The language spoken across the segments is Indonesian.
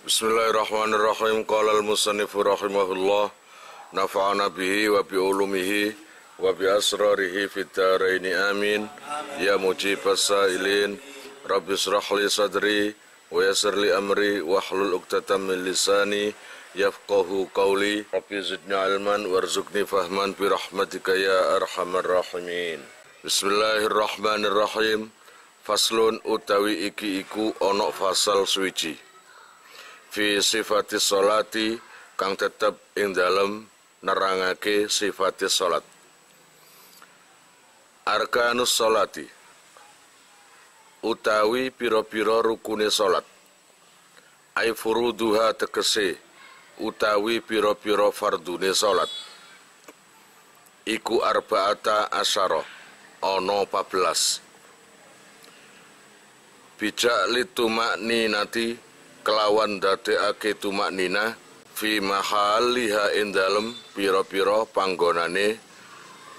Bismillahirrahmanirrahim. Qala al-musannifu rahimahullah, nafa'ana bihi wa bi ulumihi wa bi asrarihi fid dharaini amin. Ya mujibas sa'ilin, rabbi shrah li sadri wa yassir li amri wa hlul 'uqdatam min lisani yafqahu qawli. Rabbi zidni ilman warzuqni fahman bi rahmatika ya arhamar rahimin. Bismillahirrahmanirrahim. Faslun utawi iki iku ana fasal suwiji fi sifatis sholati kang tetep ing dalem nerangake sifatis sholat. Arkanus sholati utawi pira-pira rukune sholat. Ai furuduha tegese utawi pira-pira fardune sholat. Iku arba'ata asyara ana 14. Bijak lituma'ni nati kelawan dadekake tumaknina fi mahaliha ing dalem pira-pira panggonane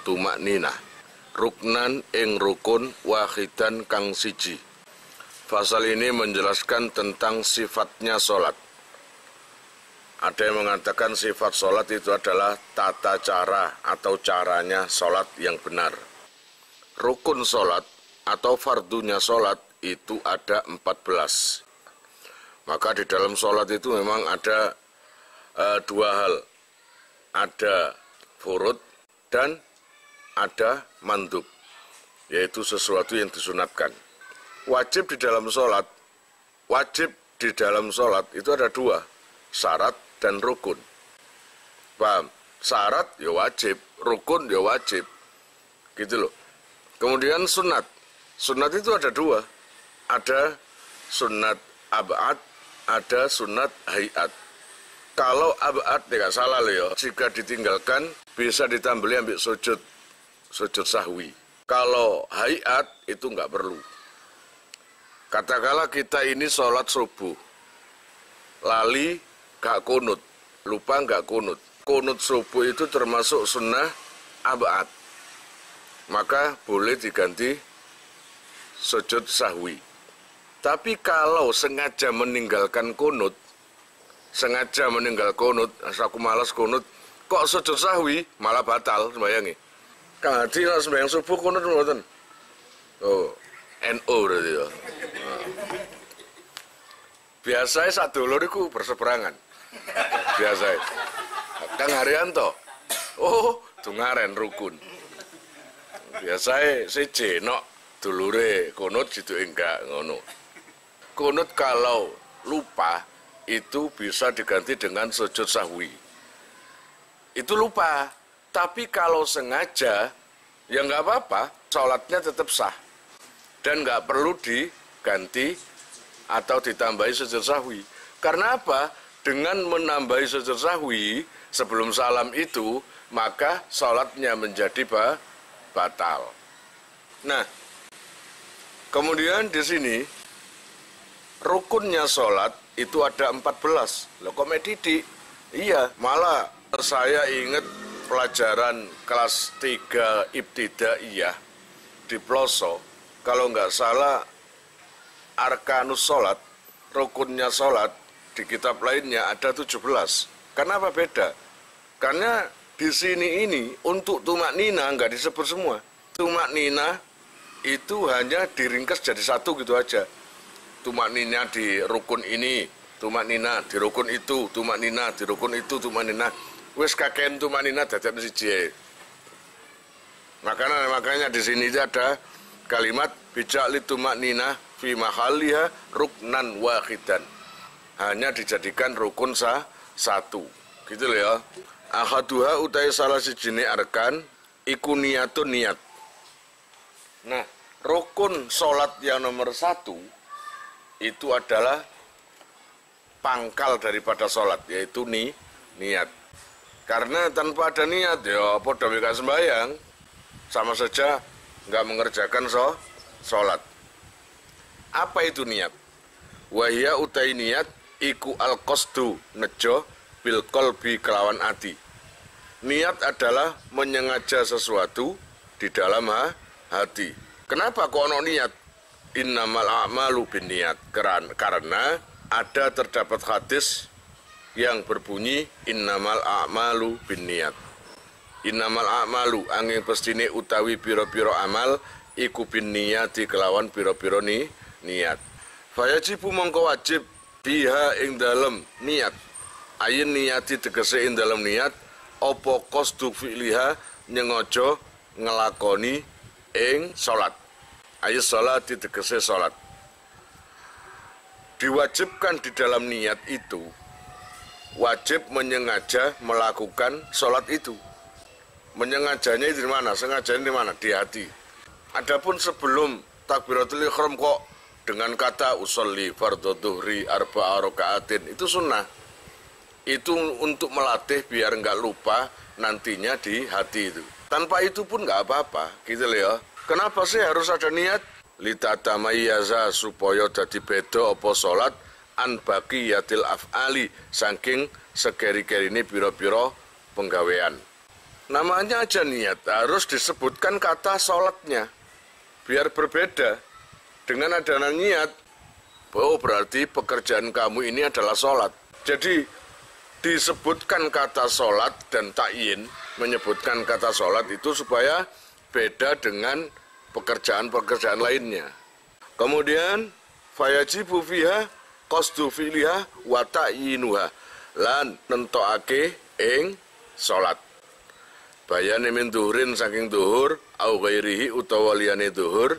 tumaknina. Ruknan ing rukun wahidan kang siji. Fasal ini menjelaskan tentang sifatnya sholat. Ada yang mengatakan sifat sholat itu adalah tata cara atau caranya sholat yang benar. Rukun sholat atau fardunya sholat itu ada 14. Maka di dalam sholat itu memang ada dua hal. Ada furud dan ada mandub, yaitu sesuatu yang disunatkan. Wajib di dalam sholat itu ada dua, syarat dan rukun. Paham? Syarat ya wajib, rukun ya wajib. Gitu loh. Kemudian sunat. Sunat itu ada dua. Ada sunat ab'ad, ada sunat hayat. Kalau ab'ad tidak salah loh ya, jika ditinggalkan bisa ditambali ambil sujud sahwi. Kalau hayat itu nggak perlu. Katakanlah kita ini sholat subuh, lali nggak kunut, lupa nggak kunut. Kunut subuh itu termasuk sunnah ab'ad, maka boleh diganti sujud sahwi. Tapi kalau sengaja meninggalkan kunut, aku malas kunut, kok sujud sahwi malah batal sembayangi. Kang Hadi sembayang subuh kunut mboten. Oh, NO berarti ya. Biasanya sadulur iku berseberangan. Biasanya. Kang Haryanto. Oh, dungaren rukun. Biasanya siji nok dulure kunut jitu enggak ngono. Kunut kalau lupa itu bisa diganti dengan sujud sahwi. Itu lupa. Tapi kalau sengaja ya nggak apa-apa, sholatnya tetap sah. Dan nggak perlu diganti atau ditambahi sujud sahwi. Karena apa? Dengan menambahi sujud sahwi sebelum salam itu, maka sholatnya menjadi batal. Nah, kemudian di sini rukunnya sholat itu ada 14. Loh kok medidi? Iya, malah saya ingat pelajaran kelas 3 ibtidaiyah di Ploso. Kalau nggak salah arkanus sholat, rukunnya sholat di kitab lainnya ada 17. Kenapa beda? Karena di sini ini untuk tumaknina nggak disebut semua. Tumaknina itu hanya diringkas jadi satu gitu aja. Tumaknina di rukun ini, tumaknina di rukun itu, tumaknina di rukun itu, tumaknina. Wis kakean tumaknina dadak siji. Makanya di sini ada kalimat bijak li tumaknina fi mahaliha ruknan wahidan. Hanya dijadikan rukun satu. Gitu loh ya. Ahaduha utai salah sijine arkan iku niyatun niat. Nah, rukun sholat yang nomor 1 itu adalah pangkal daripada sholat, yaitu niat. Karena tanpa ada niat ya padha wae sembahyang, sama saja nggak mengerjakan sholat. Apa itu niat? Wahia utai niat iku al-qasdu nejo bil qalbi kelawan ati. Niat adalah menyengaja sesuatu di dalam hati. Kenapa kok ono niat? Innamal a'malu binniyat. Karena ada terdapat hadis yang berbunyi innamal a'malu binniyat. Innamal a'malu angin pestine utawi piro-piro amal iku binniyati kelawan piro-piro niat. Fayajibu mongko wajib biha ing dalem niat. Ayin niati tegese ing dalem niat apa qasdu fi'liha nyengaja ngelakoni ing salat. Ayin salat tegese salat. Diwajibkan di dalam niat itu wajib menyengaja melakukan sholat itu. Menyengajanya di mana? Sengajanya di mana? Di hati. Adapun sebelum takbiratul ihram kok dengan kata usolli fardhu dhuhri arba'a raka'atin itu sunnah. Itu untuk melatih biar nggak lupa nantinya di hati itu. Tanpa itu pun nggak apa-apa, gitu loh ya. Kenapa sih harus ada niat? Litatamayyaza supaya dadi beda apa salat an baqiyatil af'ali saking segeri-gerine pira-pira penggawean. Namanya aja niat, harus disebutkan kata salatnya biar berbeda. Dengan adanya niat, oh berarti pekerjaan kamu ini adalah salat. Jadi disebutkan kata salat dan ta'yin, menyebutkan kata salat itu supaya beda dengan pekerjaan-pekerjaan lainnya. Kemudian fayajibu fiha qasdu fi'liha wa ta'yinuha lan nentokake ing salat. Bayane min dhuhrin saking dhuhur au ghairihi utawa liyane dhuhur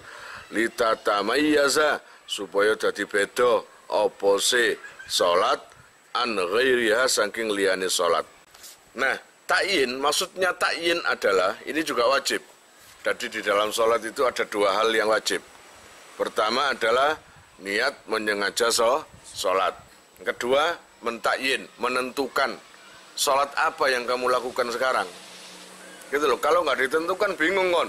litatamayyaza supaya dadi beda apa se salat an ghairiha saking liyane salat. Nah, ta'yin maksudnya ta'yin adalah ini juga wajib. Jadi di dalam sholat itu ada dua hal yang wajib. Pertama adalah niat menyengaja sholat. Kedua, mentakyin, menentukan sholat apa yang kamu lakukan sekarang. Gitu loh, kalau nggak ditentukan bingung kon.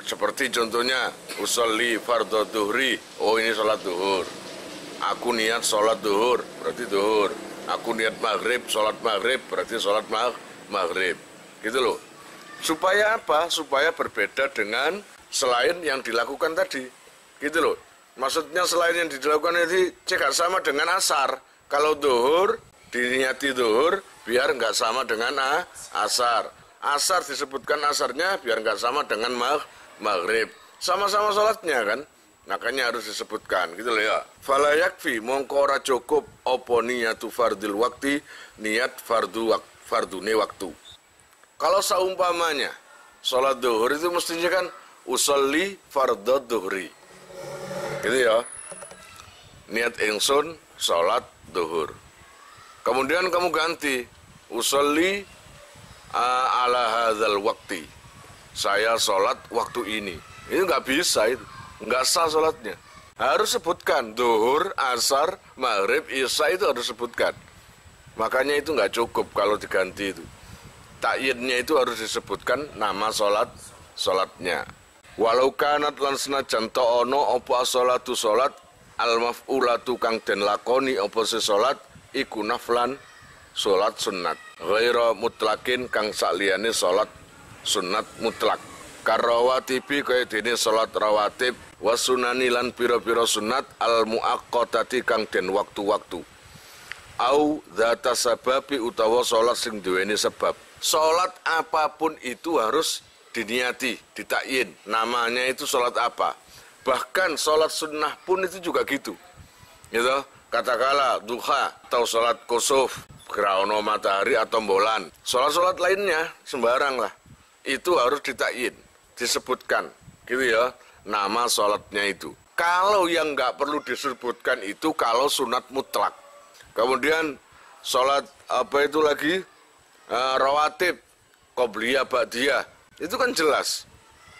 Seperti contohnya, usolli fardhu dhuhri, oh ini sholat duhur. Aku niat sholat duhur, berarti duhur. Aku niat maghrib, sholat maghrib, berarti sholat maghrib. Gitu loh. Supaya apa? Supaya berbeda dengan selain yang dilakukan tadi. Gitu loh. Maksudnya selain yang dilakukan itu cek sama dengan asar. Kalau duhur, diniati duhur, biar nggak sama dengan asar. Asar disebutkan asarnya biar nggak sama dengan maghrib. Sama-sama sholatnya kan. Makanya harus disebutkan. Gitu loh ya. Fala yakfi mongko ora cukup apa niyatu fardil wakti, niat fardune waktu. Kalau seumpamanya sholat duhur itu mestinya kan usolli fardhu duhri. Gitu ya. Niat ingsun sholat duhur. Kemudian kamu ganti usolli ala hadzal wakti. Saya sholat waktu ini. Itu nggak bisa itu. Nggak sah sholatnya. Harus sebutkan duhur, asar, maghrib, isya itu harus sebutkan. Makanya itu nggak cukup kalau diganti itu. Ta'yinnya itu harus disebutkan nama sholatnya. Walau kanat lan senajan ta'ono apa sholatu sholat al-maf'ulatu kang den lakoni apa se sholat iku naflan sholat sunnat. Ghaira mutlakin kang sakliyane sholat sunnat mutlak. Karawatibi kaya dene sholat rawatib wasunani lan pira-pira sunnat al-muaqqatati kang den waktu-waktu. Au dzata sababi utawa sholat sing duweni sebab. Sholat apapun itu harus diniati, ditakyin. Namanya itu sholat apa. Bahkan sholat sunnah pun itu juga gitu. Gitu. Katakanlah duha atau sholat kusuf, graono matahari atau bulan. Sholat-sholat lainnya sembarang lah. Itu harus ditakyin, disebutkan. Gitu ya, nama sholatnya itu. Kalau yang nggak perlu disebutkan itu kalau sunat mutlak. Kemudian sholat apa itu lagi? Rawatib, qobliyah, ba'diyah, itu kan jelas.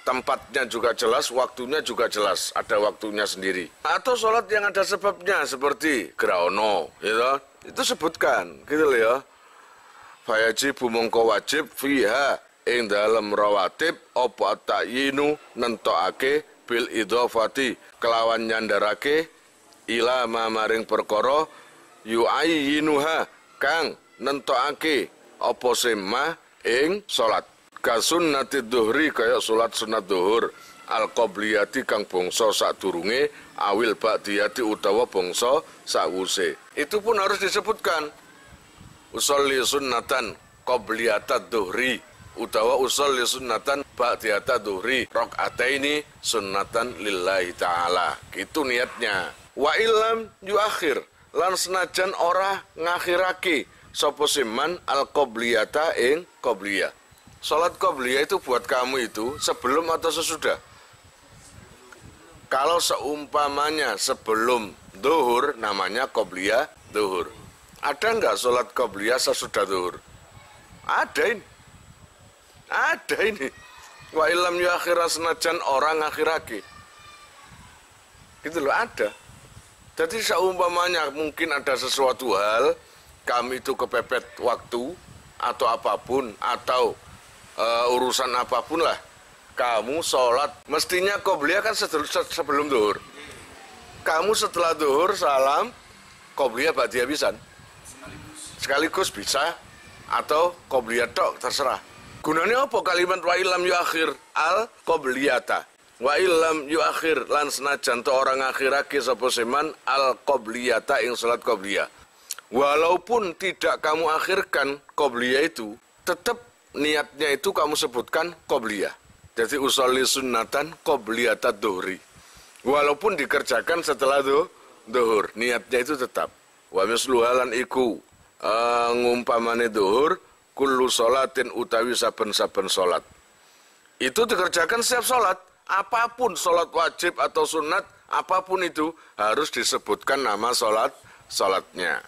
Tempatnya juga jelas, waktunya juga jelas, ada waktunya sendiri. Atau sholat yang ada sebabnya, seperti graono, gitu. Itu sebutkan, gitu loh ya. Fayajibu mongko wajib, fiha, ing dalam rawatib, opo ta'yinu, nentoake, bil idhofati, kelawan nyandarake, ila mamaring perkara, yu'ayyinuha, kang, nentoake, apa sema ing salat ka sunnatid dhuhri kaya salat sunat dhuhur al-qobliyati kang bangsa sadurunge awil ba'diyati utawa bangsa sawuse. Itu pun harus disebutkan. Usolli sunnatan qobliyata dhuhri utawa usolli sunnatan ba'diyata dhuhri rakaataini sunnatan lillahi ta'ala. Gitu niatnya. Wa illam yuakhir lan senajan ora ngakhirake sapa siman al-qobliyata ing qobliyah. Salat qobliyah itu buat kamu itu sebelum atau sesudah? Kalau seumpamanya sebelum duhur namanya qobliyah duhur. Ada nggak sholat qobliyah sesudah duhur? Ada ini. Ada ini. Wa illam yuakhira senajan orang ngakhirake. Gitu loh, ada. Jadi seumpamanya mungkin ada sesuatu hal, kami itu kepepet waktu, atau apapun, atau urusan apapun lah. Kamu sholat, mestinya qobliyah kan sebelum duhur. Kamu setelah duhur, salam, qobliyah ba'diyah pisan. Sekaligus bisa, atau qobliyah tok, terserah. Gunanya apa kalimat wa illam yuakhir al qobliyata? Wa illam yuakhir lan senajan to orang akhirake sapa seman al qobliyata ing salat qobliyah. Walaupun tidak kamu akhirkan qobliyah itu, tetap niatnya itu kamu sebutkan qobliyah. Jadi usolli sunnatan qobliyata dhuhri. Walaupun dikerjakan setelah duhur, niatnya itu tetap. Wa misluhalan iku ngumpamane duhur kullu sholatin utawi saben-saben salat. Itu dikerjakan setiap salat, apapun salat wajib atau sunat, apapun itu harus disebutkan nama salatnya.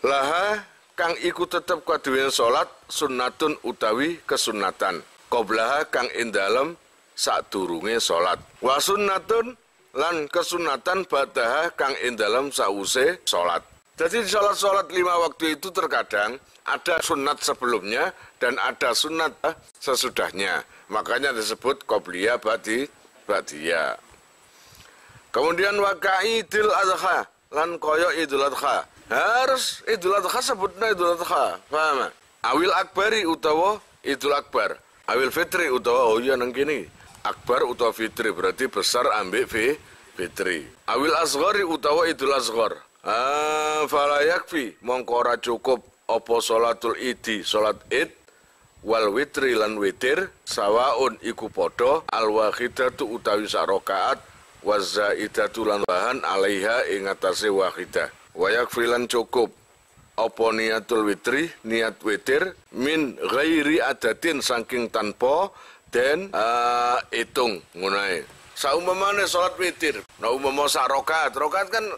Laha kang iku tetep kaduwe salat sunnatun utawi kesunatan. Qoblaha kang ing dalem sadurunge salat. Wa sunnatun lan kesunatan ba'daha kang ing dalem sause salat. Jadi sholat-sholat 5 waktu itu terkadang ada sunat sebelumnya dan ada sunat sesudahnya. Makanya disebut qobliyah ba'diyah. Kemudian wakai idul adha lan koyo idul adha. Harus idul adha sebutnya idul adha. Paham? Awil akbari utawa idul akbar. Awil fitri utawa oh iya nang kini. Akbar utawa fitri berarti besar ambek fitri. Awil asghari utawa idul asghar. Fala yakfi mongko ora cukup apa sholatul idi salat id wal witri lan witir sawaun iku padha al wahidatu utawi sak rakaat wa zaidatu lan bahan alaiha ing atase wahidah wa yakfi lan cukup apa niatul witri niat witir min ghairi adatin saking tanpa den hitung ngono ae. Saumpamane salat witir nah umpama sak rakaat kan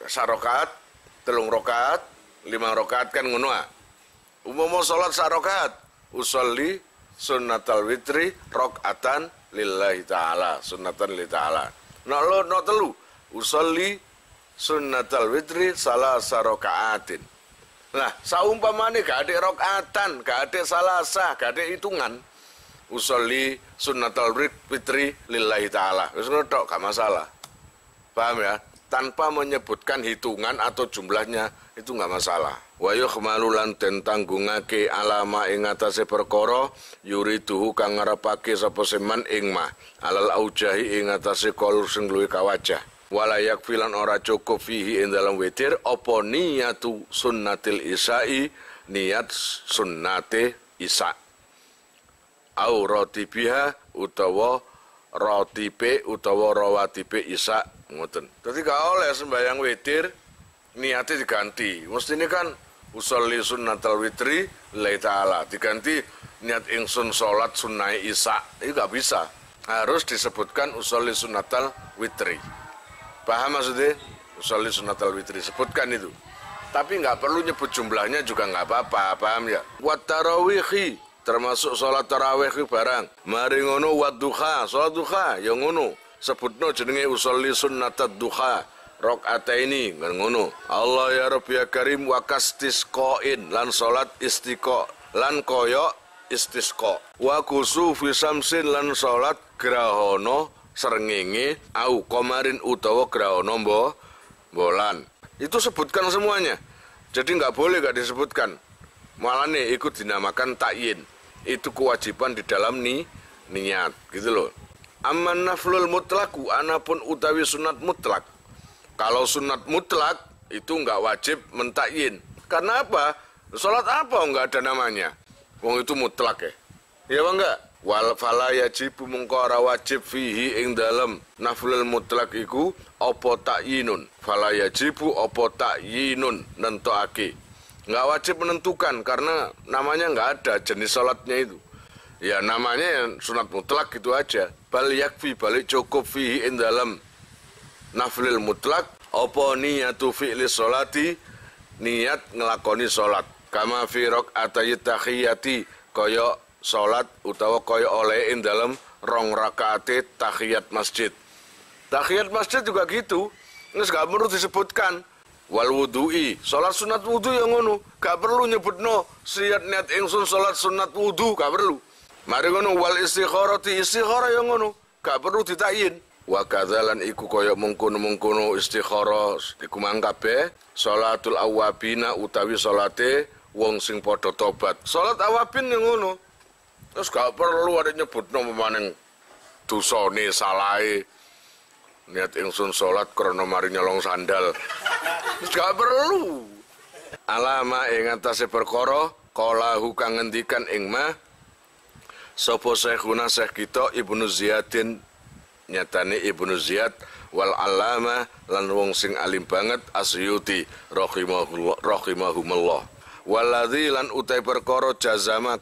sarokat, 3 rakaat, 5 rakaat kan ngono ah. Umpama salat sarokat, usolli sunnatal witri rakaatan lillahi ta'ala, sunnatan lillahi ta'ala. No telu, usolli sunnatal witri salasa rakaatin. Nah, saumpamane gak ada rakaatan, gak ada salasa, gak ada hitungan. Usolli sunnatal witri lillahi ta'ala. Wis ngono tok, gak masalah. Paham ya? Tanpa menyebutkan hitungan atau jumlahnya itu nggak masalah. Wa yukhmalulan den tanggungake alama ing atase perkara yuriduhu kang ngarepake sapa seman ing mah alal aujahi ing atase qaul sing luwih kawajah. Wala yakfilan ora cukup fihi ing dalam witir apa niyatu sunnatil isai niat sunnate isa. Au ratibiha utawa ratibe utawa rawatibe isa ngoten. Dadi gak oleh sembahyang witir niatnya diganti. Mestine kan usolli sunnatal witri lillahi ta'ala. Diganti niat ingsun salat sunnah isya. Itu gak bisa. Harus disebutkan usolli sunnatal witri. Paham maksudnya? Usolli sunnatal witri. Sebutkan itu. Tapi gak perlu nyebut jumlahnya juga gak apa-apa. Paham ya? Wat tarawihi termasuk salat tarawih barang. Mari ngono wat duha, salat duha ya ngono. Sebutno jenenge usolli sunnatat duha rakaataini ngono. Allah ya Rabbi ya Karim wa kastisqain lan salat istiqa lan koyo istisqa. Wa kusufi samsin lan salat grahana srengenge au komarin utawa grahana bolan. Itu sebutkan semuanya. Jadi nggak boleh nggak disebutkan. Malah nih ikut dinamakan takyin. Itu kewajiban di dalam niat gitu loh. Amman naflul mutlaku, anapun utawi sunat mutlak. Kalau sunat mutlak itu nggak wajib mentakyin. Karena apa? Sholat apa nggak ada namanya? Wong itu mutlak ya. Ya apa enggak? Wal fala yajibu mungko ora wajib fihi ing dalem naflul mutlak iku apa takyinun. Fala yajibu apa takyinun nentokake. Enggak wajib menentukan karena namanya enggak ada jenis salatnya itu. Ya namanya sunat mutlak gitu aja. Bal yakfi balik cukup fihi ing dalem naflul mutlak apa niyatu fi'li sholati, niat ngelakoni salat. Kama fi rakaatay tahiyati kaya salat utawa kaya oleh ing dalem 2 rakaate tahiyat masjid. Tahiyat masjid juga gitu. Wis gak perlu disebutkan. Wal wudu'i, salat sunat wudu yang ngono, gak perlu nyebutno siat niat ingsun salat sunat wudu, gak perlu. Mari ngono wal istikharati, istikharah yang ngono, gak perlu ditakyin. Wa kadzalan iku kaya mungkono-mungkono istikharah iku mangkabe salatul awabina utawi salate wong sing padha tobat. Salat awabin yang ngono. Terus gak perlu ada nyebutno pemaning dosane salahe. Niat ingsun salat krana mari nyolong sandal. Terus gak perlu. Alama ing atase perkara qalahu kang ngendikan ing ma sapa syekhuna syekh kita Ibnu Ziyadin nyatane Ibnu Ziyad wal alama lan wong sing alim banget Asyuti rahimahumullah. Waladzi lan utai perkara jazama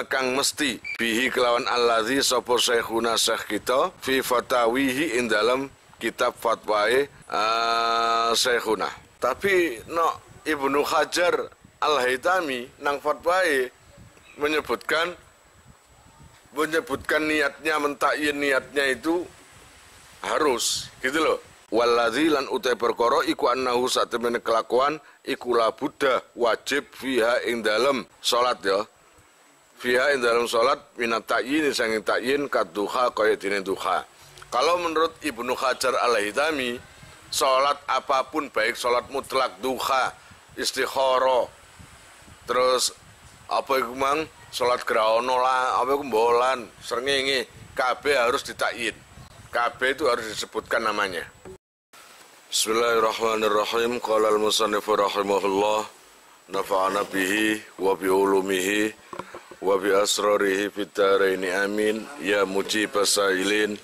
kang mesti bihi kelawan alladzi sapa syekhuna syekh kita fi fatawihi ing dalam kitab fatwae syekhuna. Tapi Ibnu Hajar Al-Haytami nang fatwae menyebutkan niatnya mentakyin niatnya itu harus gitu loh. Waladzi lan utai perkara iku annahu satemene kelakuan iku la buddha wajib fiha ing dalem salat ya. Fiha ing dalem salat minat takyin sanging takyin kaduha kaya dene duha. Kalau menurut Ibnu Hajar Al-Haytami, salat apapun baik salat mutlak, duha, istikharah, terus apa iku mang salat grahono lah, apa iku mbolan, srengenge, kabeh harus ditakyin. Kabeh itu harus disebutkan namanya. Bismillahirrahmanirrahim. Qala al-musannif rahimahullah nafa'ana bihi wa bi ulumihi wa bi asrarihi fid dharaini amin ya mujibas sailin.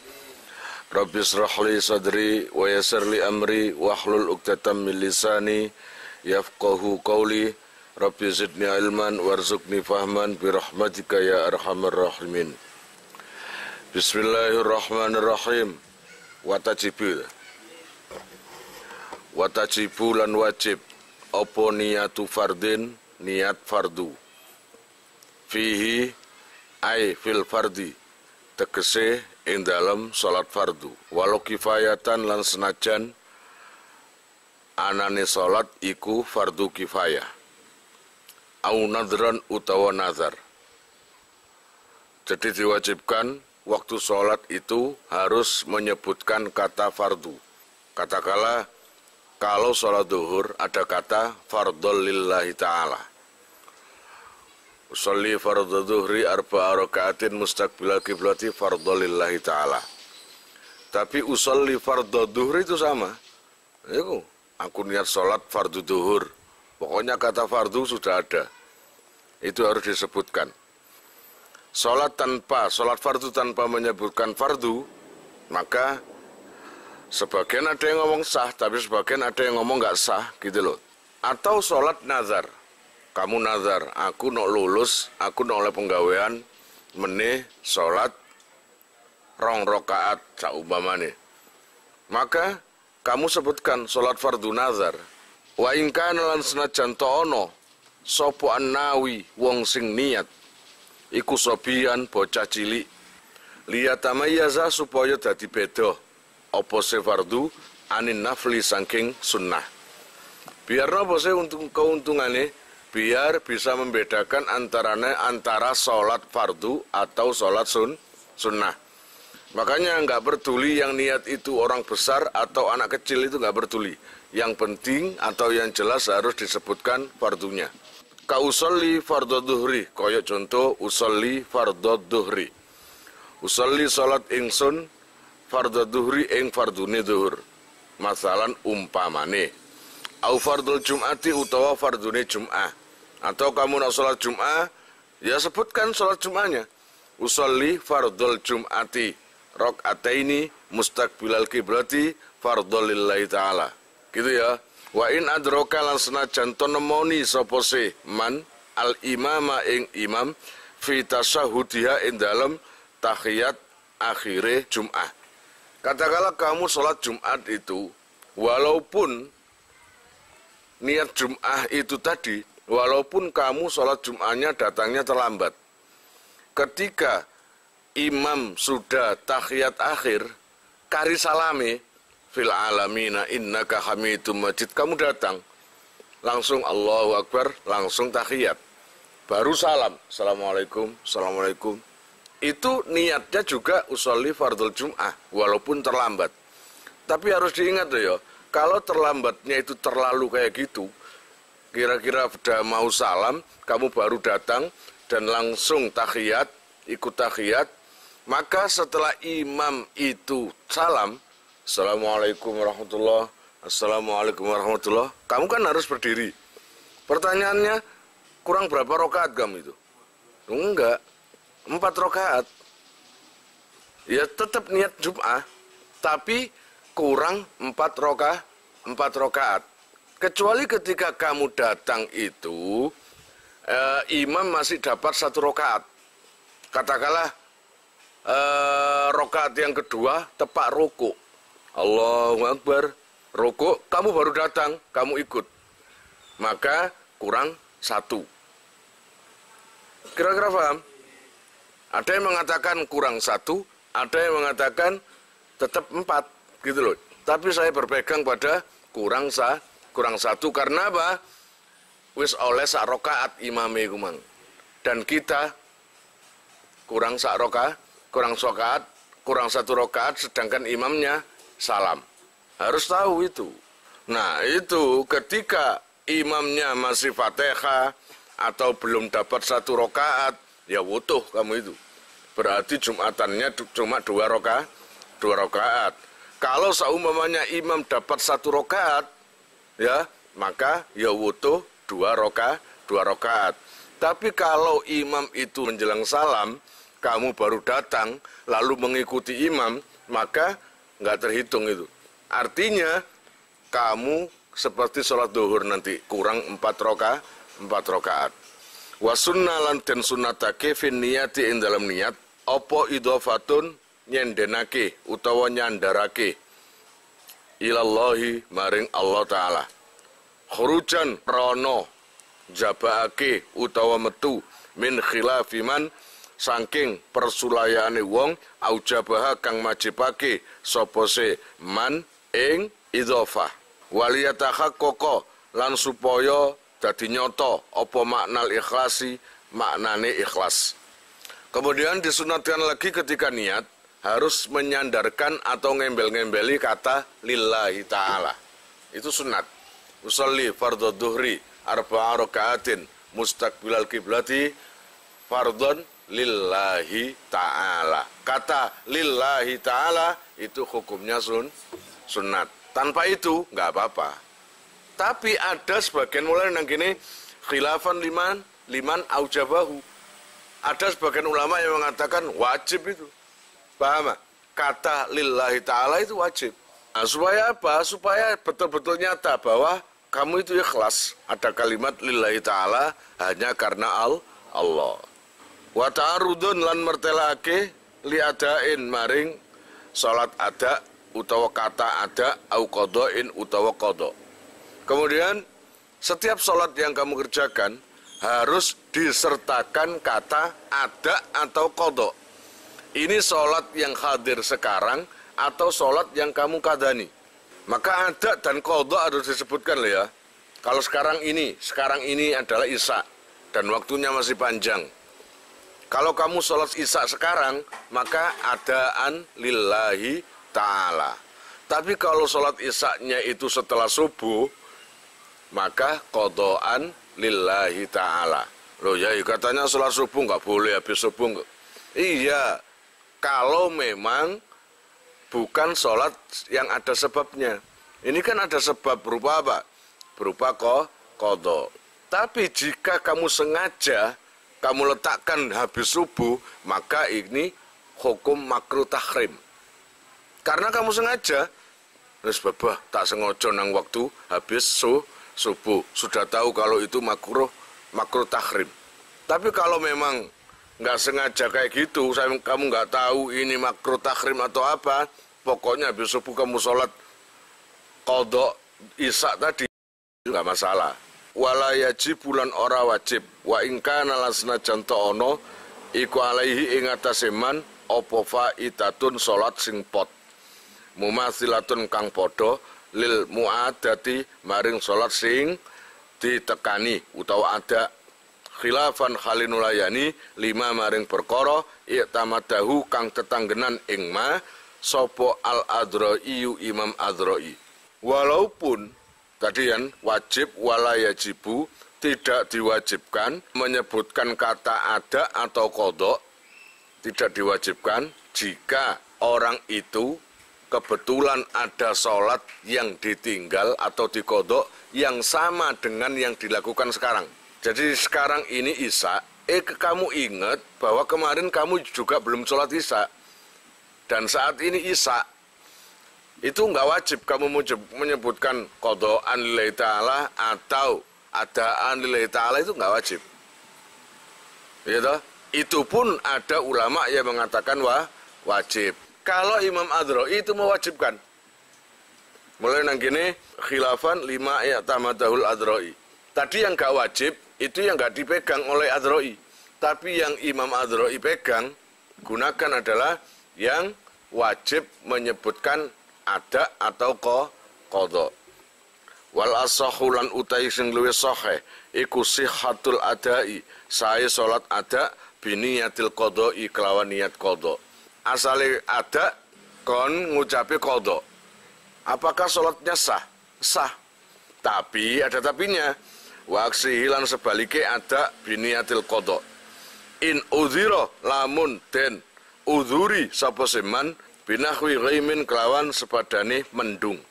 Rabbi israh li sadri wa yassir li amri wahlul 'uqdatam min lisani yafqahu qawli. Rabbi zidni ilman warzuqni fahman bi rahmatika ya arhamar rahimin. Bismillahirrahmanirrahim. Watajibu lan wajib apa niyatu fardin niat fardu fihi ay fil fardi tegese ing dalam salat fardu walau kifayatan lan senajan anane salat iku fardu kifayah au nadran utawa nazar. Jadi diwajibkan waktu salat itu harus menyebutkan kata fardu. Katakanlah kalau sholat duhur ada kata fardhol lillahi ta'ala. Usolli fardhu duhri arba'a raka'atin mustaqbilal qiblati fardhol lillahi ta'ala. Tapi usolli fardhu duhri itu sama. Itu aku niat sholat fardu duhur. Pokoknya kata fardu sudah ada. Itu harus disebutkan. Sholat fardu tanpa menyebutkan fardu, maka sebagian ada yang ngomong sah, tapi sebagian ada yang ngomong nggak sah, gitu loh. Atau sholat nazar, kamu nazar, aku nak lulus, aku nak oleh penggawean, meneh sholat 2 rakaat saumpamane. Maka kamu sebutkan sholat fardu nazar. Wa in kana lan senajan ono sapa annawi wong sing niat iku sobian bocah cilik liyatamayyaza supaya dadi beda apa se fardu anin nafli saking sunnah. Biar apa sih untuk keuntungannya? Biar bisa membedakan antara sholat fardu atau sholat sunnah. Makanya nggak peduli yang niat itu orang besar atau anak kecil, itu nggak peduli. Yang penting atau yang jelas harus disebutkan fardunya. Ka usolli fardhu duhri, koyok contoh usolli fardhu duhri. Usolli salat ingsun fardhu dhuhri ing fardune dhuhur. Masalan umpamane au fardul jum'ati utawa fardune jum'ah. Atau kamu nak salat jum'ah, ya sebutkan salat jum'ahnya. Usolli fardul jum'ati rakaataini mustaqbilal kiblati fardhu lillahi ta'ala. Gitu ya. Wa in adraka lan senajan to nemoni sapa se man al imama ing imam fi tasyahudiha ing dalem tahiyat akhire Jum'ah. Katakanlah kamu sholat Jum'at itu, walaupun niat Jum'ah itu tadi, walaupun kamu sholat Jum'ahnya datangnya terlambat. Ketika imam sudah tahiyat akhir, kari salame, fil alamina innaka hamidum majid, kamu datang, langsung Allahu Akbar, langsung tahiyat. Baru salam, Assalamualaikum, Assalamualaikum. Itu niatnya juga usolli fardul jum'ah, walaupun terlambat. Tapi harus diingat ya, kalau terlambatnya itu terlalu kayak gitu, kira-kira sudah mau salam, kamu baru datang dan langsung tahiyat, ikut tahiyat, maka setelah imam itu salam, Assalamualaikum warahmatullahi wabarakatuh, Assalamualaikum warahmatullahi wabarakatuh, kamu kan harus berdiri. Pertanyaannya, kurang berapa rakaat kamu itu? Enggak, 4 rakaat. Ya tetap niat Jum'ah, tapi kurang 4 rakaat. Kecuali ketika kamu datang itu, imam masih dapat 1 rakaat. Katakanlah rakaat yang kedua tepat ruku. Allahu Akbar, ruku, kamu baru datang, kamu ikut. Maka kurang 1. Kira-kira paham? Ada yang mengatakan kurang 1, ada yang mengatakan tetap 4, gitu loh. Tapi saya berpegang pada kurang 1, karena apa? Wis oleh sak rakaat imame kumang. Dan kita kurang 1 rakaat, sedangkan imamnya salam. Harus tahu itu. Nah, itu ketika imamnya masih Fatihah atau belum dapat 1 rakaat, ya wutuh kamu itu. Berarti Jumatannya cuma 2 rakaat. Kalau seumpamanya imam dapat 1 rakaat, ya, maka ya wutuh 2 rakaat. Tapi kalau imam itu menjelang salam, kamu baru datang lalu mengikuti imam, maka nggak terhitung itu. Artinya kamu seperti sholat duhur nanti kurang 4 rakaat. Wa sunnah lan den sunnatake fin niyati ing dalam niat apa idhofatun nyendenake utawa nyandarake ilallahi maring Allah taala. Khurujan rono jabaake utawa metu min khilafiman saking persulayane wong aujabaha kang majibake sapa se man ing idhofah waliyatahaqqaqa lan supaya dadi nyata apa maknal ikhlasi, maknane ikhlas. Kemudian disunatkan lagi ketika niat harus menyandarkan atau ngembel-ngembeli kata lillahi ta'ala. Itu sunat. Usolli fardhu dhuhri arba'a raka'atin mustaqbilal kiblati fardhon lillahi ta'ala. Kata lillahi ta'ala itu hukumnya sunat. Tanpa itu nggak apa-apa. Tapi ada sebagian mulai yang gini khilafan liman aujabahu. Ada sebagian ulama yang mengatakan wajib itu. Paham? Kata lillahi ta'ala itu wajib. Nah, supaya apa? Supaya betul-betul nyata bahwa kamu itu ikhlas. Ada kalimat lillahi ta'ala hanya karena Allah. Wa ta'arudun lan mertelake liadain maring salat ada utawa kata ada au qada'in utawa qada'. Kemudian setiap sholat yang kamu kerjakan harus disertakan kata ada atau qada'. Ini sholat yang hadir sekarang atau sholat yang kamu qadani. Maka ada dan qada' harus disebutkan loh ya. Kalau sekarang ini adalah isya dan waktunya masih panjang. Kalau kamu sholat isya sekarang, maka adaan lillahi ta'ala. Tapi kalau sholat isya-nya itu setelah subuh, maka qada'an lillahi ta'ala. Loh ya katanya sholat subuh nggak boleh habis subuh. Iya, kalau memang bukan sholat yang ada sebabnya. Ini kan ada sebab berupa apa? Berupa qadha. Tapi jika kamu sengaja kamu letakkan habis subuh, maka ini hukum makruh tahrim. Karena kamu sengaja, wis babah tak sengaja nang waktu habis subuh, sudah tahu kalau itu makruh tahrim. Tapi kalau memang nggak sengaja kayak gitu, kamu nggak tahu ini makruh tahrim atau apa, pokoknya habis subuh kamu sholat qadha isya tadi, nggak masalah. Wala yajib bulan ora wajib, wa ingkana lasna janto ono, iku alaihi ing atase man, opo faitatun sholat sing pot. Mumathilatun kang podo, lil muadati maring sholat sing ditekani, utawa ada khilafan khalinulayani, lima maring perkara, i'tamadahu kang tetanggenan ing ma, sopo al-adro'iyu imam adro'i. Walaupun tadian wajib wala yajibu tidak diwajibkan menyebutkan kata ada atau qadha, tidak diwajibkan jika orang itu kebetulan ada sholat yang ditinggal atau diqadha yang sama dengan yang dilakukan sekarang. Jadi sekarang ini isya, kamu ingat bahwa kemarin kamu juga belum sholat isya, dan saat ini isya, itu nggak wajib kamu menyebutkan qadhaan lillahi ta'ala atau adaan lillahi ta'ala, itu nggak wajib. Gitu? Itu pun ada ulama yang mengatakan wajib. Kalau Imam Adro'i itu mewajibkan. Mulai nang gini khilafan lima i'tamadahul Adro'i. Tadi yang nggak wajib itu yang nggak dipegang oleh Adro'i. Tapi yang Imam Adro'i pegang, gunakan adalah yang wajib menyebutkan ada atau qadha. Wal asahulan utai sing luwih sahih iku sihhatul adai, sae salat ada biniyatil qadha'i kelawan niat qadha. Asale ada kon ngucapi qadha. Apakah salatnya sah? Sah. Tapi ada tapinya. Wa aksihilan sebalike ada biniyatil qadha. In udhira lamun den udhuri sapa seman binahwi ghaimin kelawan sepadane mendung.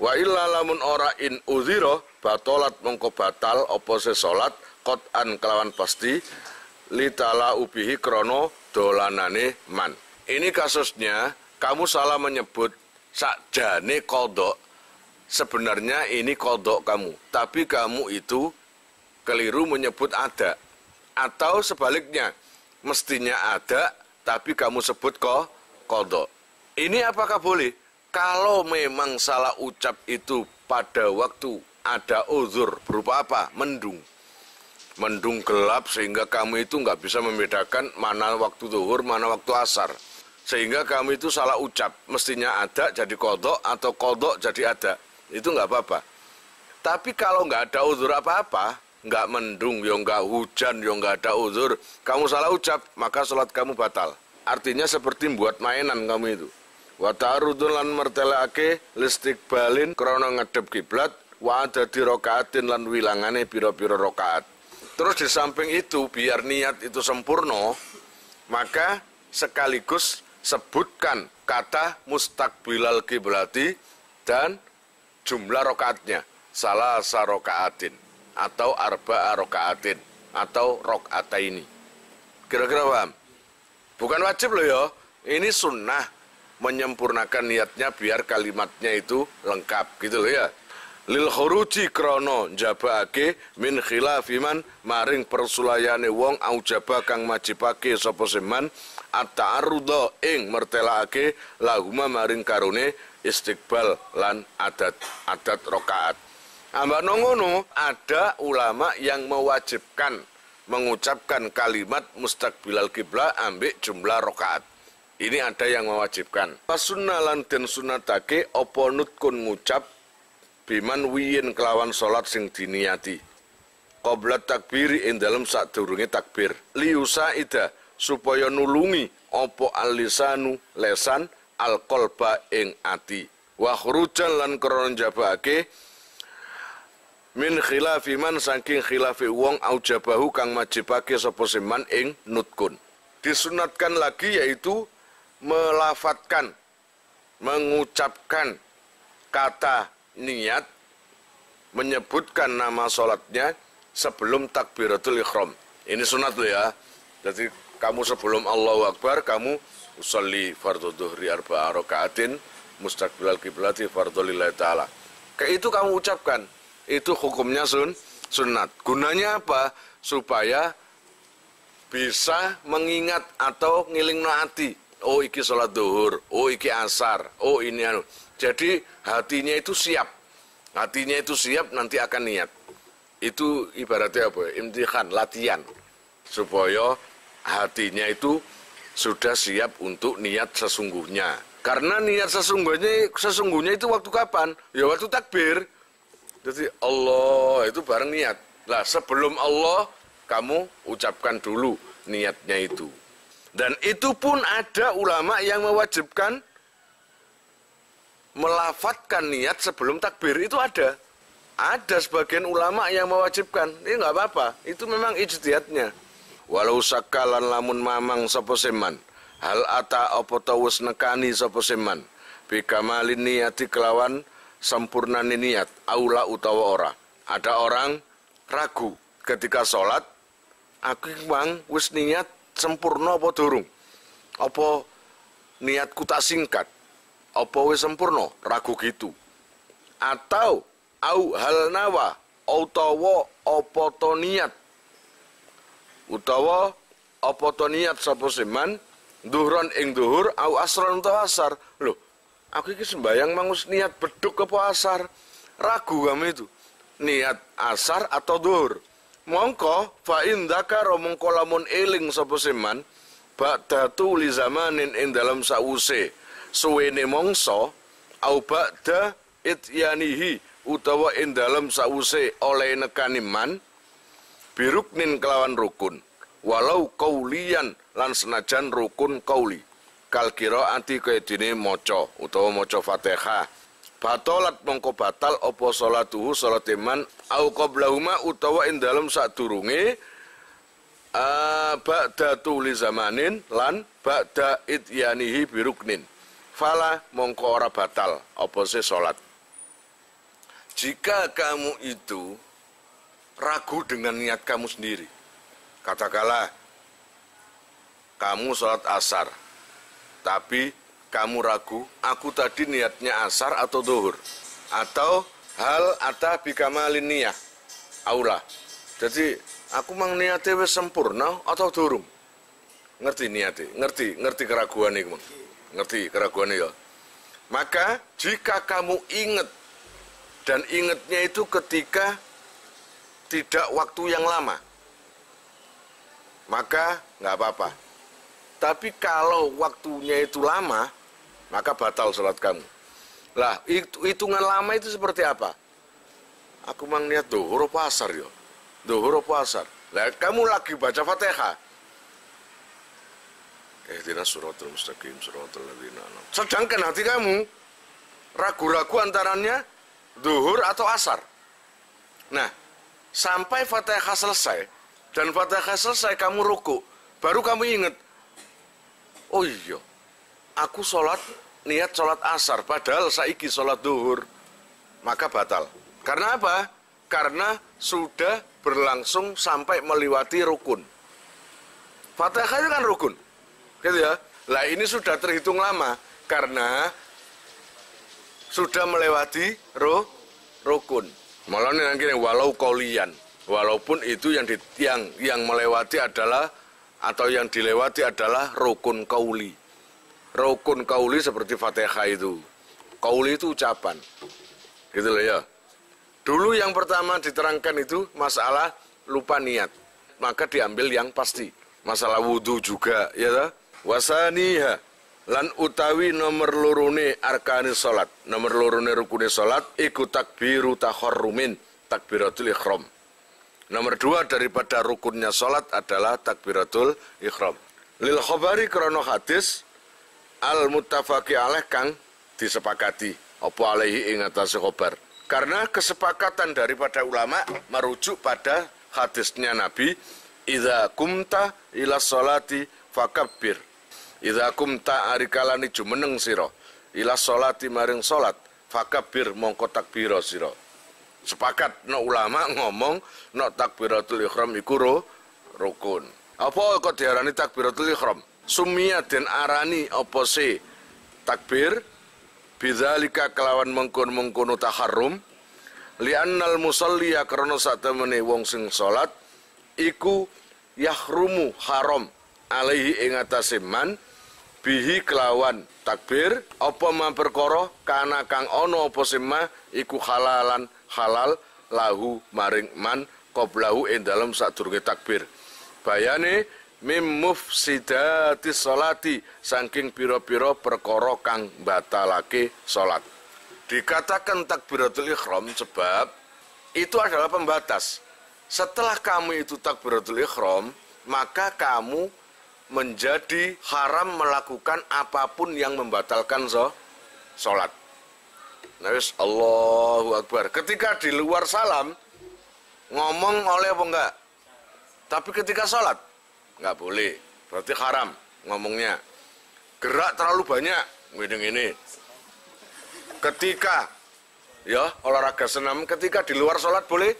Wa illa lamun ora in udhira batalat mongko batal apa se salat qat'an kelawan pasti litala ubihi krono dolanane man. Ini kasusnya kamu salah menyebut sakjane qadha. Sebenarnya ini qadha kamu, tapi kamu itu keliru menyebut ada. Atau sebaliknya, mestinya ada tapi kamu sebut qadha. Ini apakah boleh? Kalau memang salah ucap itu pada waktu ada uzur berupa apa? Mendung gelap sehingga kamu itu nggak bisa membedakan mana waktu zuhur, mana waktu asar. Sehingga kamu itu salah ucap. Mestinya ada jadi qadha atau qadha jadi ada. Itu nggak apa-apa. Tapi kalau nggak ada uzur apa-apa, nggak mendung, ya nggak hujan, ya nggak ada uzur, kamu salah ucap, maka sholat kamu batal. Artinya seperti buat mainan kamu itu. Wa ta'arudun lan mertelake listiqbalin krana ngadep kiblat wa adadi rakaatin lan wilangane pira-pira rakaat. Terus di samping itu biar niat itu sempurna, maka sekaligus sebutkan kata mustaqbilal kiblati dan jumlah rakaatnya, salasa rakaatin atau arba'a rakaatin atau rakaataini. Kira-kira paham? Bukan wajib loh ya, ini sunnah menyempurnakan niatnya biar kalimatnya itu lengkap gitu loh ya. Lil khuruji krono jabake min khilafiman maring persulayane wong aujaba kang majibake sapa seman at-ta'arrudha ing mertelake lahuma maring karune istiqbal lan adat rakaat. Ambak ngono ada ulama yang mewajibkan mengucapkan kalimat mustaqbilal kiblah ambek jumlah rakaat. Ini ada yang mewajibkan. Pasunnalan den sunatake apa nutkun ngucap biman wiyin kelawan salat sing diniati. Qabla takbiri ing dalem sadurunge takbir. Liusa ida supaya nulungi apa al-lisanu lesan al-qalba ing ati. Wa khurujan lan krana njabake min khilafi man saking khilafi wong aujabahu kang majibake sapa seman ing nutkun. Disunatkan lagi yaitu melafatkan, mengucapkan kata niat, menyebutkan nama sholatnya sebelum takbiratul ihram. Ini sunat loh ya. Jadi kamu sebelum Allahu Akbar, kamu usolli fardhu dhuhri arba'a raka'atin mustaqbilal qiblati fardhu lillahi ta'ala. Kayak itu kamu ucapkan. Itu hukumnya sunat. Gunanya apa? Supaya bisa mengingat atau ngilingno ati. Oh iki sholat duhur, oh iki asar, oh ini anu. Jadi hatinya itu siap. Hatinya itu siap, nanti akan niat. Itu ibaratnya apa? Imtihan, latihan. Supaya hatinya itu sudah siap untuk niat sesungguhnya. Karena niat sesungguhnya itu waktu kapan? Ya waktu takbir. Jadi Allah itu bareng niat. Lah sebelum Allah kamu ucapkan dulu niatnya itu. Dan itu pun ada ulama yang mewajibkan melafatkan niat sebelum takbir, itu ada. Ada sebagian ulama yang mewajibkan. Ini nggak apa-apa, itu memang ijtihadnya. Walau sakalan lamun mamang sapa seman, hal ata apa ta wis nekani sapa seman, bikamalin niati kelawan sempurnane niat, aula utawa ora. Ada orang ragu ketika sholat, aku mang wis niat sempurna apa durung? Apa niatku tak singkat? Apa wis sempurna? Ragu gitu. Atau au hal nawa utawa apa to niat? Utawa apa to niat sapa seman duhron ing duhur au asron utawa asar. Loh, aku iki sembayang mangus niat beduk apa asar? Ragu kamu itu. Niat asar atau duhur. Mongko fa in dzakara mongko lamun eling sapa seman ba'datu li zamanin ing dalam sause suwene mongso au ba'da ityanihi utawa ing dalam sause oleh nekani man biruknin kelawan rukun walau kaulian lan senajan rukun kauli kal qiraati kaya dene maca utawa maca Fatihah batalat mongko batal apa salatuhu salat iman au qablahuma utawa ing dalem sadurunge ba'da tuli zamanin lan ba'da ityanihi biruknin fala mongko ora batal apa se salat. Jika kamu itu ragu dengan niat kamu sendiri, katakanlah kamu sholat asar, tapi kamu ragu, aku tadi niatnya asar atau duhur, atau hal ata bikamalin niyah, aula. Jadi aku mang niatnya wis sempurna atau durung? Ngerti niatnya, ngerti keraguan ini, ngerti keraguan ya. Maka jika kamu ingat dan ingatnya itu ketika tidak waktu yang lama, maka nggak apa-apa. Tapi kalau waktunya itu lama, maka batal sholat kamu. Lah, hitungan lama itu seperti apa? Aku mang niat duhur apa asar ya? Duhur apa asar? Lah, kamu lagi baca Fatihah. Ihdinas siratal mustaqim, siratal ladzina an'amta. Sedangkan hati kamu ragu-ragu antaranya duhur atau asar. Nah, sampai Fatihah selesai dan Fatihah selesai kamu ruku, baru kamu ingat, oh iya, aku niat sholat asar, padahal saiki sholat duhur, maka batal. Karena apa? Karena sudah berlangsung sampai melewati rukun. Fatihah itu kan rukun, gitu ya. Lah ini sudah terhitung lama karena sudah melewati rukun. Malah ini walau kaulian, walaupun itu yang melewati adalah atau yang dilewati adalah rukun kauli. Rukun kauli seperti Fatihah itu. Kauli itu ucapan. Gitu loh ya. Dulu yang pertama diterangkan itu masalah lupa niat. Maka diambil yang pasti. Masalah wudhu juga, ya toh? Wasaniha lan utawi nomor lorone arkane salat, nomor lorone rukune salat iku takbiru takharrumin, takbiratul ihram. Nomor 2 daripada rukunnya salat adalah takbiratul ihram. Lil khabari krana hadis al muttafaqi alaih kang disepakati apa alaihi ing atase khabar. Karena kesepakatan daripada ulama merujuk pada hadisnya Nabi, idza kumta ila sholati fakabbir. Idza kumta arikalani jumeneng sira ila sholati maring salat fakabir mongko takbira sira. Sepakat no ulama ngomong no takbiratul ihram iku rukun. Apa kok diarani takbiratul ihram? Sumia den arani apa se takbir bidzalika kelawan mengkon-mengkono taharrum li'annal musalliya karena sak temene wong sing salat iku yahrumu haram alaihi ing atase man bihi kelawan takbir apa ma perkara kana kang ana apa sema iku halalan halal lahu maring man qablahu ing dalem sadurunge takbir. Bayane mim mufsidati sholati saking pira-pira perkara kang batalake salat. Dikatakan takbiratul ihram sebab itu adalah pembatas. Setelah kamu itu takbiratul ihram, maka kamu menjadi haram melakukan apapun yang membatalkan salat. Nah, Allahu Akbar. Ketika di luar salam ngomong oleh apa enggak? Tapi ketika salat nggak boleh, berarti haram ngomongnya. Gerak terlalu banyak, ini. Ketika ya olahraga senam, ketika di luar sholat boleh?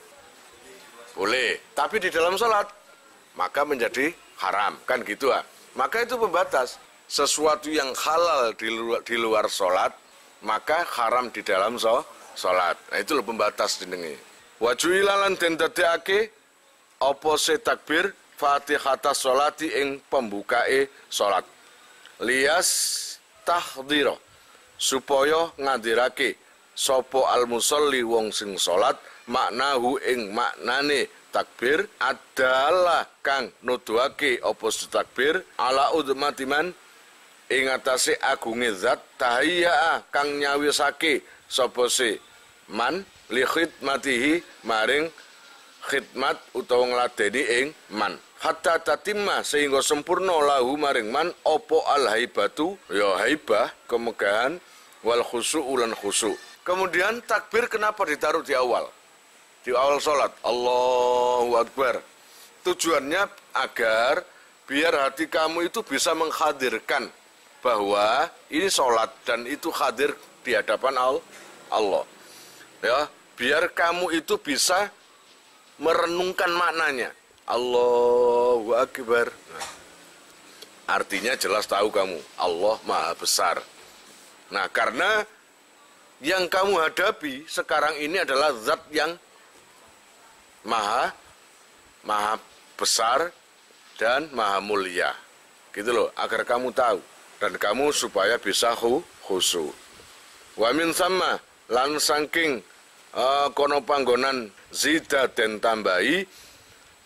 Boleh. Tapi di dalam sholat maka menjadi haram, kan gitu ah. Maka itu pembatas. Sesuatu yang halal di luar sholat, maka haram di dalam sholat. Nah itu loh pembatas jenenge. Wajuilalan den dadekake apa se takbir Fatihatas sholati ing pembukae sholat. Lias tahdhira supaya ngadirake sopo al musolli wong sing sholat maknahu ing maknane takbir adalah kang nuduhake apa takbir ala udmatiman ing atase agunge zat tahiyya kang nyawisake sapa se man li khidmatihi maring khidmat utawa ngladeni ing man hatta tatimma sehingga sempurna lahu maring man opo al haibatu ya haibah kemegahan wal khusyuk ulan khusyuk. Kemudian takbir kenapa ditaruh di awal? Di awal sholat Allahu Akbar. Tujuannya agar biar hati kamu itu bisa menghadirkan bahwa ini sholat dan itu hadir di hadapan Allah. Ya, biar kamu itu bisa merenungkan maknanya. Allahu Akbar. Nah, artinya jelas tahu kamu, Allah Maha Besar. Nah, karena yang kamu hadapi sekarang ini adalah zat yang maha besar dan maha mulia. Gitu loh, agar kamu tahu dan kamu supaya bisa khusyuk. Wa min sama lan saking kono panggonan zida den tambahi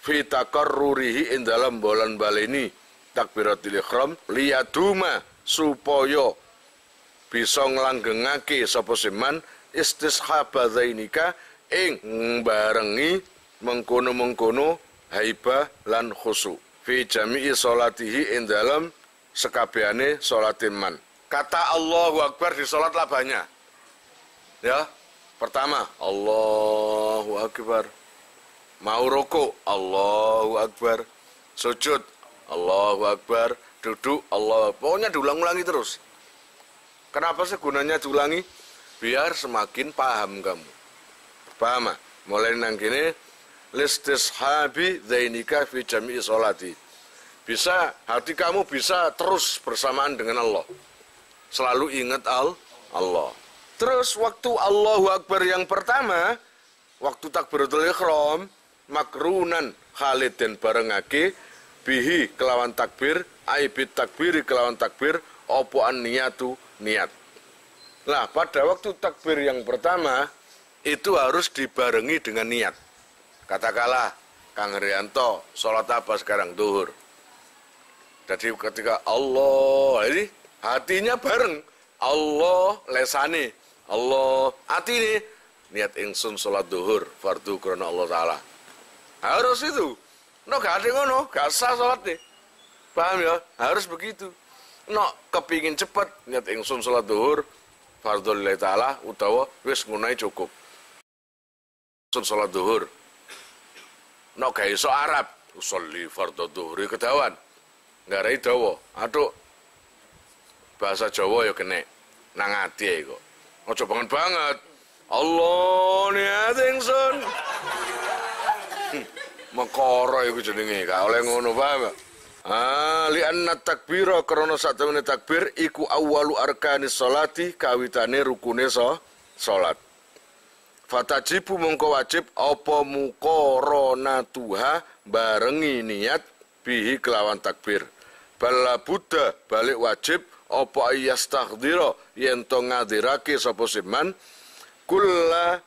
fi takarrurihi ing dalam bolan baleni takbiratul ihram liyaduma supaya bisa nglanggengake sapa seman istishaba zainika ing barengi mengkono-mengkono haibah lan khusyuk fi jami'i sholatihi ing dalam sekabehane salatin man. Kata Allahu Akbar di salat lah banyak. Ya, pertama Allahu Akbar. Mau rukuk, Allahu Akbar. Sujud, Allahu Akbar. Duduk, Allah. Pokoknya diulang-ulangi terus. Kenapa sih gunanya diulangi? Biar semakin paham kamu. Paham? Mulai nang kene listishabi zainika fi jami'i sholati. Bisa, hati kamu bisa terus bersamaan dengan Allah. Selalu ingat Allah. Terus waktu Allahu Akbar yang pertama, waktu takbiratul ihram, makrunan khalid dan barengake bihi kelawan takbir aibit takbiri kelawan takbir opoan niyatu niat. Nah, pada waktu takbir yang pertama itu harus dibarengi dengan niat. Katakanlah Kang Rianto sholat apa sekarang? Duhur. Jadi ketika Allah ini hatinya bareng Allah lesane Allah hati ini niat ingsun sholat duhur fardu karena Allah Ta'ala. Harus itu. No gak ada ngono, gak sah sholat deh. Paham ya? Harus begitu. No kepingin cepat niat ingsun sholat duhur fardhu lillahi ta'ala utawa wis ngunai cukup. Ingsun sholat duhur. No gak iso Arab. Usolli fardhu duhuri kedawan. Gak rai dawa. Aduh bahasa Jawa ya kene nang ati kok. Aja banget. Allah niat ingsun. Mekara iku jenenge, gak oleh ngono paham. Li anna takbira krana satemene takbir iku awwalu arkanis sholati kawitane rukune salat. Fatajibu mongko wajib apa muqaranatuha barengi niat bihi kelawan takbir. Bala buddha balik wajib apa ayastakhdira yen to ngadirake sapa siman kulla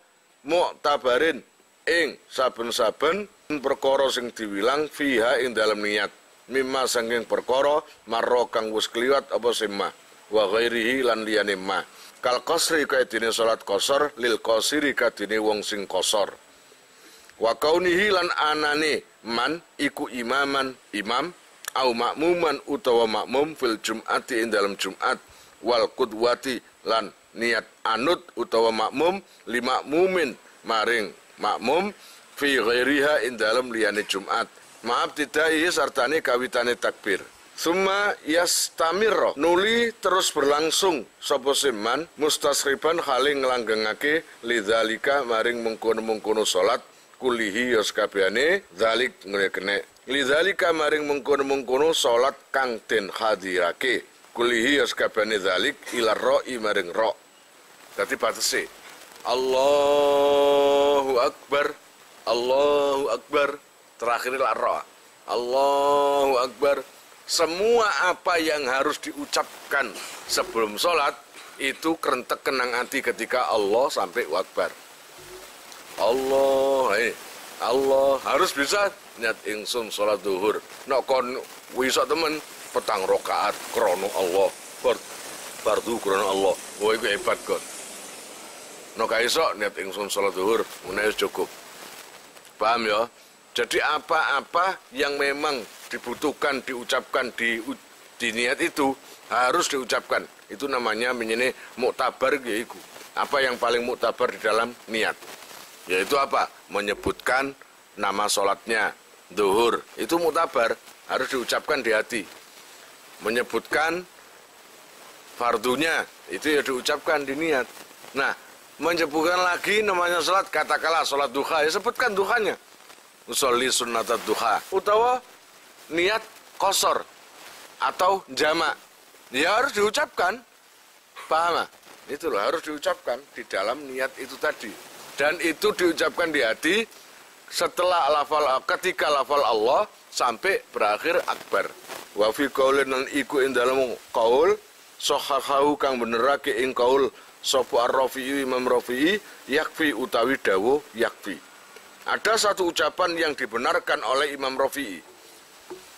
mu'tabarin ing saben-saben perkara sing diwilang fiha ing dalam niat mimma sanging perkara marra kang wis kliwat apa simma wa ghairihi lan liyane ma kal qasri kaya dene salat qasar lil qasiri kadene wong sing qasar wa kaunihi lan anane man iku imaman imam au makmuman utawa makmum fil jum'ati ing dalam Jumat wal qudwati lan niat anut utawa makmum lima mumin maring makmum fi ghairiha ing dalam liyane Jumat. Maaf tidai sartane kawitane takbir. Summa yastamirra nuli terus berlangsung sapa siman mustasriban hale nglanggengake lidzalika maring mengkono-mengkono salat kulihi ya sakabehane zalik ngene lidzalika maring mengkono-mengkono salat kang den hadirake kulihi ya sakabehane zalik ila ra'i maring ra. Dadi batese Allahu Akbar Allahu Akbar terakhir ra. Allahu Akbar. Semua apa yang harus diucapkan sebelum sholat itu kerentek kenang hati ketika Allah sampai Akbar. Allah harus bisa niat ingsun sholat duhur. Nek kon wis temen petang rakaat krono Allah. Fardu krono Allah. Wah iku hebat kon. Nek iso niat ingsun sholat duhur menawi cukup. Paham ya? Jadi apa-apa yang memang dibutuhkan, diucapkan di niat itu harus diucapkan. Itu namanya menjadi muktabar yaitu. Apa yang paling muktabar di dalam niat? Yaitu apa? Menyebutkan nama sholatnya, duhur. Itu muktabar, harus diucapkan di hati. Menyebutkan fardunya, itu ya diucapkan di niat. Nah, menyebutkan lagi namanya sholat, katakanlah sholat duha, ya sebutkan duhanya. Usolli sunnatat duha utawa niat qasar atau jamak ya harus diucapkan, paham? Itu loh harus diucapkan di dalam niat itu tadi, dan itu diucapkan di hati setelah ketika lafal Allah sampai berakhir akbar. Wa fi qaulin lan iku ing dalem qaul sahahahu kang benerake ing qaul sapa ar-Rafi'i Imam Rafi'i yakfi utawi dawuh yakfi. Ada satu ucapan yang dibenarkan oleh Imam Rafi'i.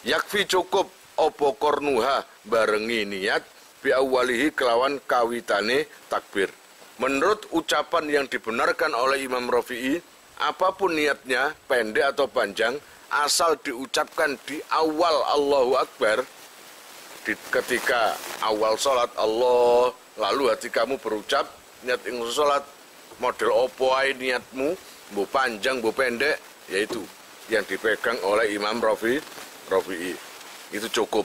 Yakfi cukup opo kornuha barengi niat bi awalihi kelawan kawitane takbir. Menurut ucapan yang dibenarkan oleh Imam Rafi'i, apapun niatnya pendek atau panjang, asal diucapkan di awal Allahu Akbar, ketika awal sholat Allah, lalu hati kamu berucap niat ingsun sholat, model opo ae niatmu, bu panjang, bu pendek, yaitu yang dipegang oleh Imam Rafi'i. Itu cukup.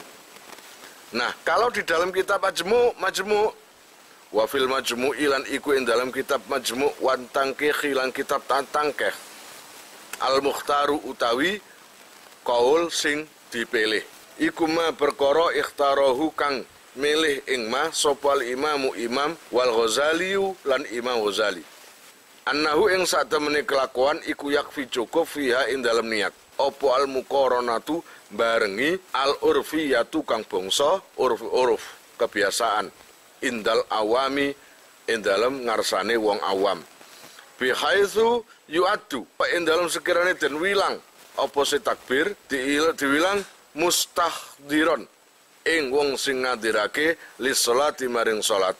Nah, kalau di dalam kitab Majmu' wa fil Majmu' ilan iku ing dalam kitab Majmu' wan tangkih ilan kitab tangkeh al-mukhtaru utawi kaul sing dipilih. Iku ma perkara ikhtarahu kang milih ing ma sopal imamu imam wal Ghazali lan Imam Ghazali. Annahu ing satemene kelakuan iku yakfi cukup fiha ing dalam niat. Opo al muqaranatu barengi al urfiyatu kang bangsa urf kebiasaan indal awami ing dalam ngarsane wong awam. Bi haitsu yu'addu pa ing dalam sekirane den wilang apa se takbir diwilang mustahdiron ing wong sing ngadirake lis salati maring salat.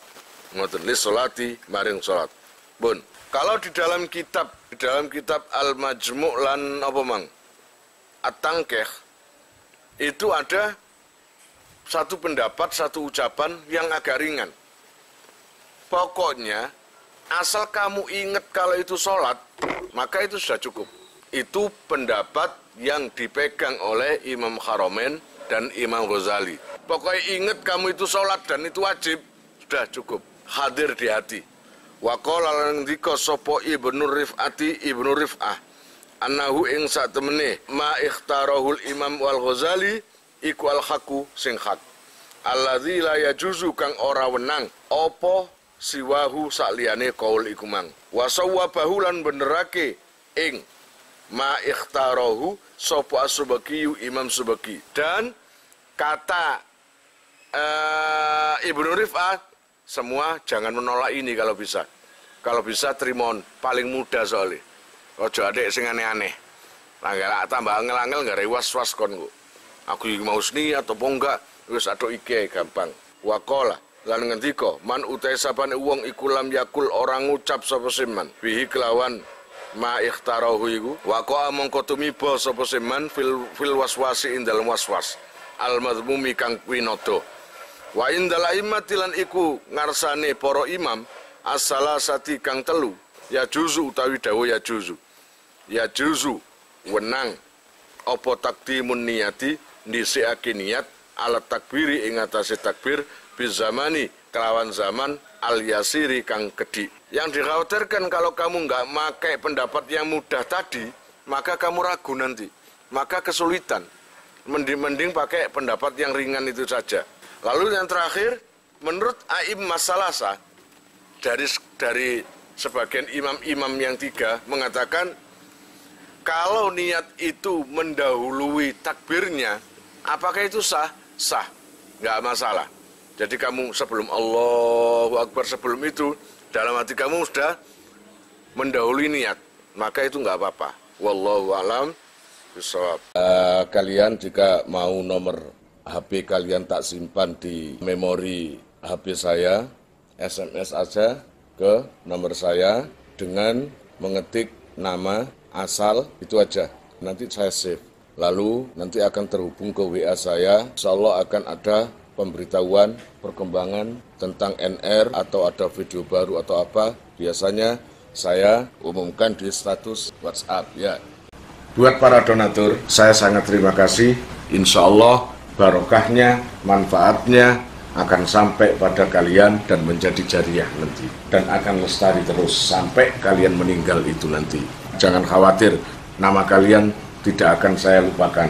Ngoten lis salati maring salat. Bun. Kalau di dalam kitab Al-Majmu' lan apa mang? At-Tangkeh itu ada satu pendapat, satu ucapan yang agak ringan. Pokoknya asal kamu ingat kalau itu sholat, maka itu sudah cukup. Itu pendapat yang dipegang oleh Imam Haramain dan Imam Ghazali. Pokoknya ingat kamu itu sholat dan itu wajib. Sudah cukup. Hadir di hati. Wa qala lan ngendika sapa Ibnu Rif'ah annahu ing sak temene ma ikhtarahul Imam Wal Ghazali iku al haqu sing hak. Alladzi la yajuzu kang ora wenang apa siwahu sakliyane qaul iku mang. Wa sawwabahu lan benerake ing ma ikhtarahu sapa As-Subaki Imam Subaki. Dan kata Ibnu Rif'ah, semua jangan menolak ini kalau bisa. Kalau bisa trimon, paling mudah soalnya. Ojo adek sing aneh-aneh. Lah tambah angel-angel enggak was-was kon kok. Aku iki mau seni atau enggak, wis atok iki gampang. Waqala lan ngendika, man utai sapane wong iku lam yakul orang ngucap sapa seman. Bihi kelawan ma ikhtarahu iku waqa mongko tumiba sapa seman fil waswasi ing dalem waswas. Al madhmumi kang winada. Wa indal a'immati lan iku ngarsane para imam as-salasati kang telu ya juzu utawi dawuh ya juzu wenang apa takdimun niyati ndhisikake niat alat takbiri ing atase takbir bizamani kelawan zaman al yasiri kang kedhi. Yang dikhawatirkan kalau kamu nggak pakai pendapat yang mudah tadi, maka kamu ragu nanti, maka kesulitan. Mending pakai pendapat yang ringan itu saja. Lalu yang terakhir, menurut a'immah salasa, dari sebagian imam-imam yang tiga mengatakan kalau niat itu mendahului takbirnya, apakah itu sah? Sah, nggak masalah. Jadi kamu sebelum Allahu Akbar, sebelum itu dalam hati kamu sudah mendahului niat, maka itu nggak apa-apa. Wallahu a'lam bishawab. Kalian jika mau nomor HP kalian tak simpan di memori HP saya, SMS aja ke nomor saya dengan mengetik nama, asal, itu aja. Nanti saya save. Lalu nanti akan terhubung ke WA saya. Insya Allah akan ada pemberitahuan, perkembangan tentang NR atau ada video baru atau apa. Biasanya saya umumkan di status WhatsApp ya. Buat para donatur, saya sangat terima kasih. Insya Allah barokahnya, manfaatnya akan sampai pada kalian dan menjadi jariah nanti. Dan akan lestari terus sampai kalian meninggal itu nanti. Jangan khawatir, nama kalian tidak akan saya lupakan.